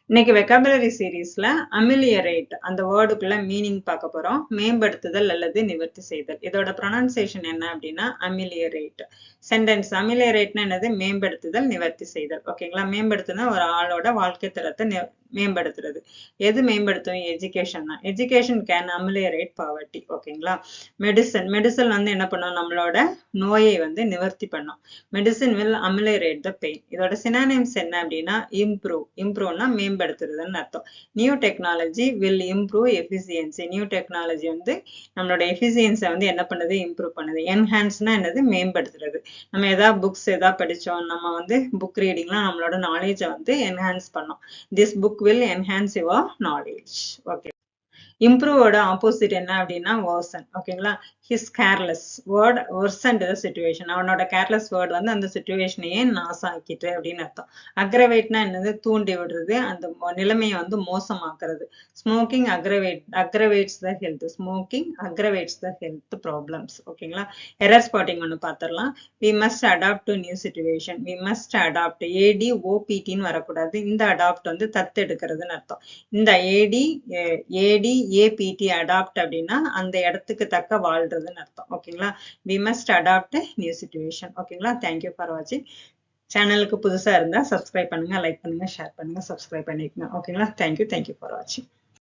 இன்னைக்கு வெக்காபுலரி சீரீஸ்ல அமிலியரேட் அந்த வேர்டுக்குள்ள மீனிங் பார்க்க போறோம். மேம்படுத்துதல் அல்லது நிவர்த்தி செய்தல். இதோட ப்ரொனன்சியேஷன் என்ன அப்படின்னா அமிலியரேட். சென்டென்ஸ் அமிலியரேட்னா என்னது? மேம்படுத்துதல், நிவர்த்தி செய்தல். ஓகேங்களா? மேம்படுத்துனா ஒரு ஆளோட வாழ்க்கை தரத்தை மேம்படுத்துறது. எது மேம்படுத்தும்? எஜுகேஷன் தான். Education can ameliorate poverty. ஓகேங்களா? மெடிசன் வந்து என்ன பண்ணும்? நம்மளோட நோயை வந்து நிவர்த்தி பண்ணும். Medicine will ameliorate the pain. இதோட சினானிம்ஸ் என்ன அப்படின்னா இம்ப்ரூவ்னா மேம்படுத்துறதுன்னு அர்த்தம். New technology will improve efficiency. New technology வந்து நம்மளோட எஃபிசியன்ஸை வந்து என்ன பண்ணுது? இம்ப்ரூவ் பண்ணுது. என்ஹான்ஸ்னா என்னது? மேம்படுத்துறது. நம்ம ஏதாவது புக்ஸ் ஏதாவது படிச்சோம், நம்ம வந்து புக் ரீடிங்லாம் நம்மளோட நாலேஜை வந்து என்ஹான்ஸ் பண்ணோம். This book will enhance your knowledge. Okay. இம்ப்ரூவோட ஆப்போசிட் என்ன அப்படின்னா worsen. ஓகேங்களா? His careless word worsened the situation. அவனோட கேர்லெஸ் வேர்ட் வந்து அந்த சிச்சுவேஷனையே நாசாக்கிட்டு அப்படின்னு அர்த்தம். அக்ரவேட்னா என்னது? தூண்டி விடுறது, அந்த நிலைமையை வந்து மோசமாக்குறது. Smoking aggravates the health. Smoking aggravates the health problems. ஓகேங்களா? எரர் ஸ்பாட்டிங் ஒன்று பார்த்துடலாம். We must adapt to new situation. We must adapt. ADOPTன்னு வரக்கூடாது. இந்த அடாப்ட் வந்து தத்தெடுக்கிறதுன்னு அர்த்தம். இந்த ADAPT அடாப்ட் அப்படின்னா அந்த இடத்துக்கு தக்க வாழ்றதுன்னு அர்த்தம். ஓகேங்களா? we must adapt a new situation. ஓகேங்களா? தேங்க்யூ ஃபார் வாட்சிங். சேனலுக்கு புதுசா இருந்தா சப்ஸ்கிரைப் பண்ணுங்க, லைக் பண்ணுங்க, ஷேர் பண்ணுங்க, சப்ஸ்கிரைப் பண்ணிக்கோங்க. ஓகேங்களா? தேங்க்யூ ஃபார் வாட்சிங்.